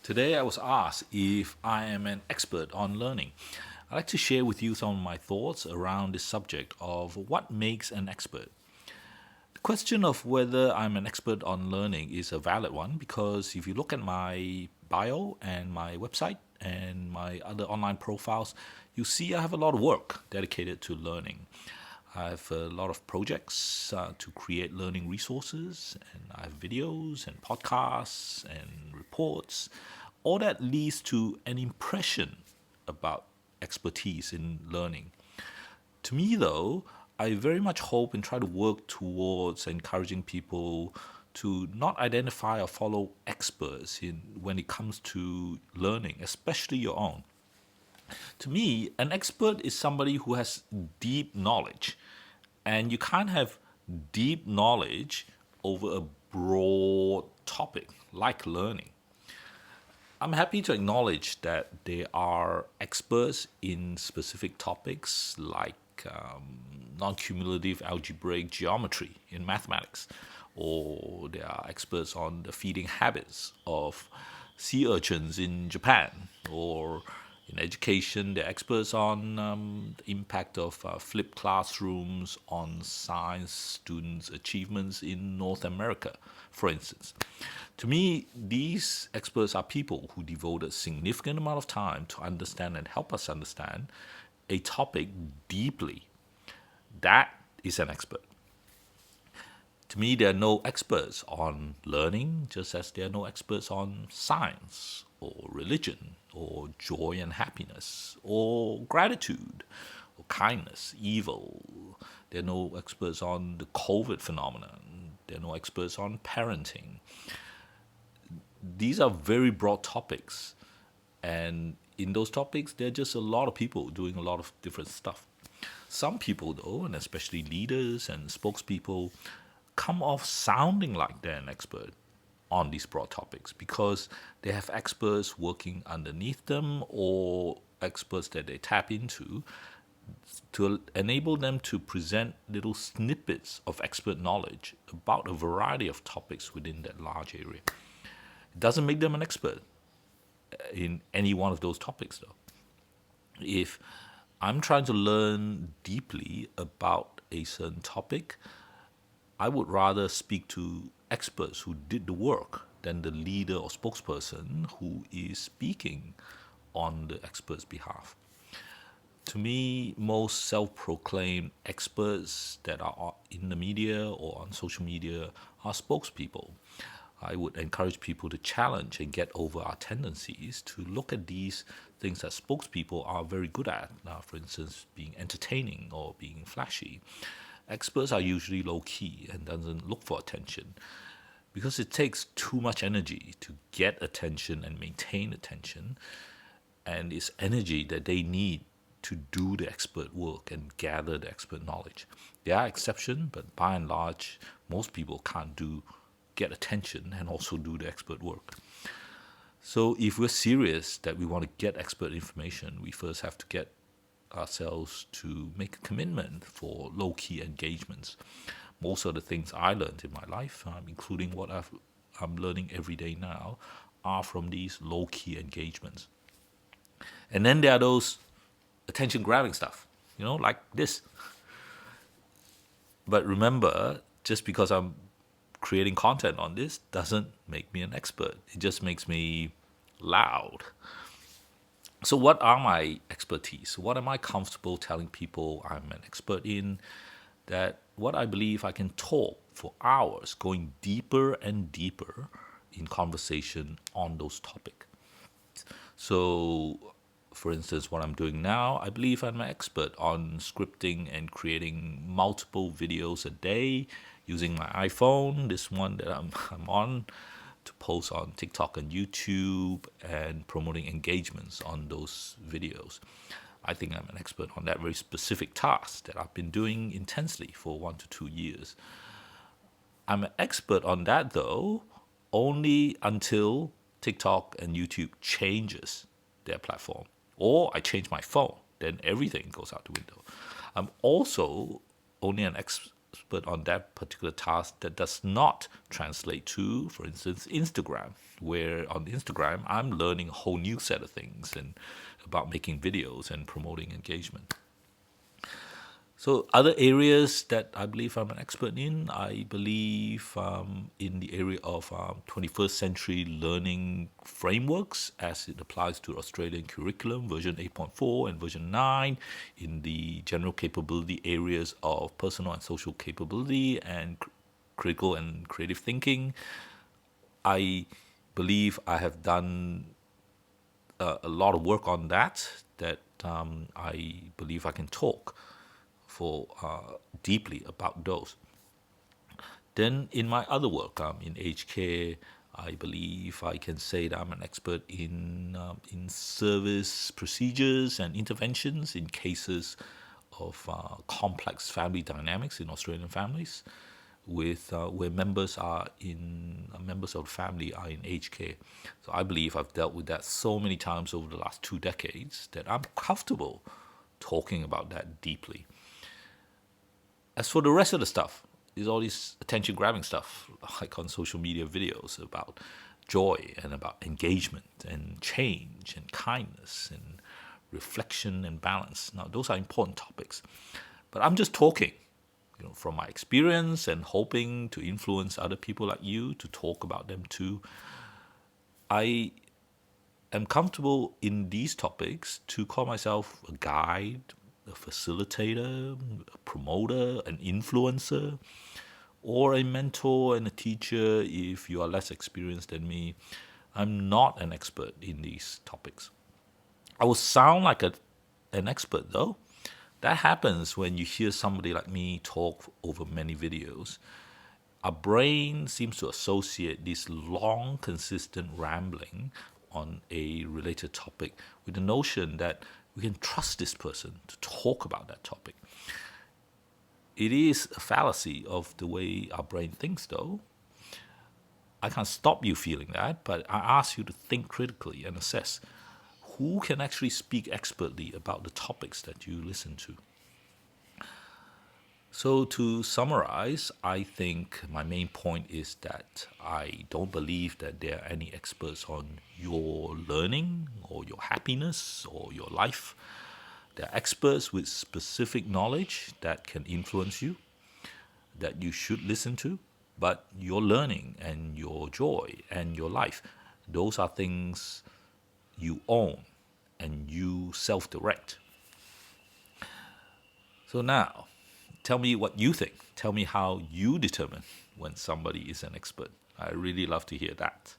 Today I was asked if I am an expert on learning. I'd like to share with you some of my thoughts around the subject of what makes an expert. The question of whether I'm an expert on learning is a valid one because if you look at my bio and my website and my other online profiles, you see I have a lot of work dedicated to learning. I have a lot of projects to create learning resources, and I have videos and podcasts and reports. All that leads to an impression about expertise in learning. To me, though, I very much hope and try to work towards encouraging people to not identify or follow experts in when it comes to learning, especially your own. To me, an expert is somebody who has deep knowledge, and you can't have deep knowledge over a broad topic like learning. I'm happy to acknowledge that they are experts in specific topics like non-cumulative algebraic geometry in mathematics, or they are experts on the feeding habits of sea urchins in Japan, or in education, they're experts on the impact of flipped classrooms on science students' achievements in North America, for instance. To me, these experts are people who devote a significant amount of time to understand and help us understand a topic deeply. That is an expert. To me, there are no experts on learning, just as there are no experts on science or religion or joy and happiness or gratitude or kindness, evil. There are no experts on the COVID phenomenon. There are no experts on parenting. These are very broad topics. And in those topics, there are just a lot of people doing a lot of different stuff. Some people, though, and especially leaders and spokespeople, come off sounding like they're an expert on these broad topics because they have experts working underneath them or experts that they tap into to enable them to present little snippets of expert knowledge about a variety of topics within that large area. It doesn't make them an expert in any one of those topics, though. If I'm trying to learn deeply about a certain topic, I would rather speak to experts who did the work than the leader or spokesperson who is speaking on the expert's behalf. To me, most self-proclaimed experts that are in the media or on social media are spokespeople. I would encourage people to challenge and get over our tendencies to look at these things that spokespeople are very good at. For instance, being entertaining or being flashy. Experts are usually low-key and doesn't look for attention because it takes too much energy to get attention and maintain attention, and it's energy that they need to do the expert work and gather the expert knowledge. There are exceptions, but by and large, most people can't get attention and also do the expert work. So if we're serious that we want to get expert information, we first have to get ourselves to make a commitment for low-key engagements. Most of the things I learned in my life, including what I'm learning every day now, are from these low-key engagements. And then there are those attention-grabbing stuff, like this. But remember, just because I'm creating content on this doesn't make me an expert. It just makes me loud. So what are my expertise? What am I comfortable telling people I'm an expert in? That what I believe I can talk for hours, going deeper and deeper in conversation on those topics. So, for instance, what I'm doing now, I believe I'm an expert on scripting and creating multiple videos a day using my iPhone, this one that I'm on, to post on TikTok and YouTube and promoting engagements on those videos. I think I'm an expert on that very specific task that I've been doing intensely for 1 to 2 years. I'm an expert on that, though, only until TikTok and YouTube changes their platform, or I change my phone, then everything goes out the window. I'm also only an expert on that particular task that does not translate to, for instance, Instagram, where on Instagram I'm learning a whole new set of things and about making videos and promoting engagement. So other areas that I believe I'm an expert in, I believe in the area of 21st century learning frameworks as it applies to Australian curriculum, version 8.4 and version 9, in the general capability areas of personal and social capability and critical and creative thinking. I believe I have done a lot of work on that I believe I can talk for deeply about those. Then in my other work, in aged care, I believe I can say that I'm an expert in service procedures and interventions in cases of complex family dynamics in Australian families, with where members of the family are in aged care. So I believe I've dealt with that so many times over the last 2 decades that I'm comfortable talking about that deeply. As for the rest of the stuff, is all this attention grabbing stuff, like on social media videos about joy and about engagement and change and kindness and reflection and balance. Now, those are important topics. But I'm just talking, from my experience and hoping to influence other people like you to talk about them too. I am comfortable in these topics to call myself a guide, a facilitator, a promoter, an influencer, or a mentor and a teacher if you are less experienced than me. I'm not an expert in these topics. I will sound like an expert though. That happens when you hear somebody like me talk over many videos. Our brain seems to associate this long, consistent rambling on a related topic with the notion that we can trust this person to talk about that topic. It is a fallacy of the way our brain thinks, though. I can't stop you feeling that, but I ask you to think critically and assess who can actually speak expertly about the topics that you listen to. So, to summarize, I think my main point is that I don't believe that there are any experts on your learning or your happiness or your life. There are experts with specific knowledge that can influence you, that you should listen to, but your learning and your joy and your life, those are things you own and you self direct. So now, tell me what you think. Tell me how you determine when somebody is an expert. I really love to hear that.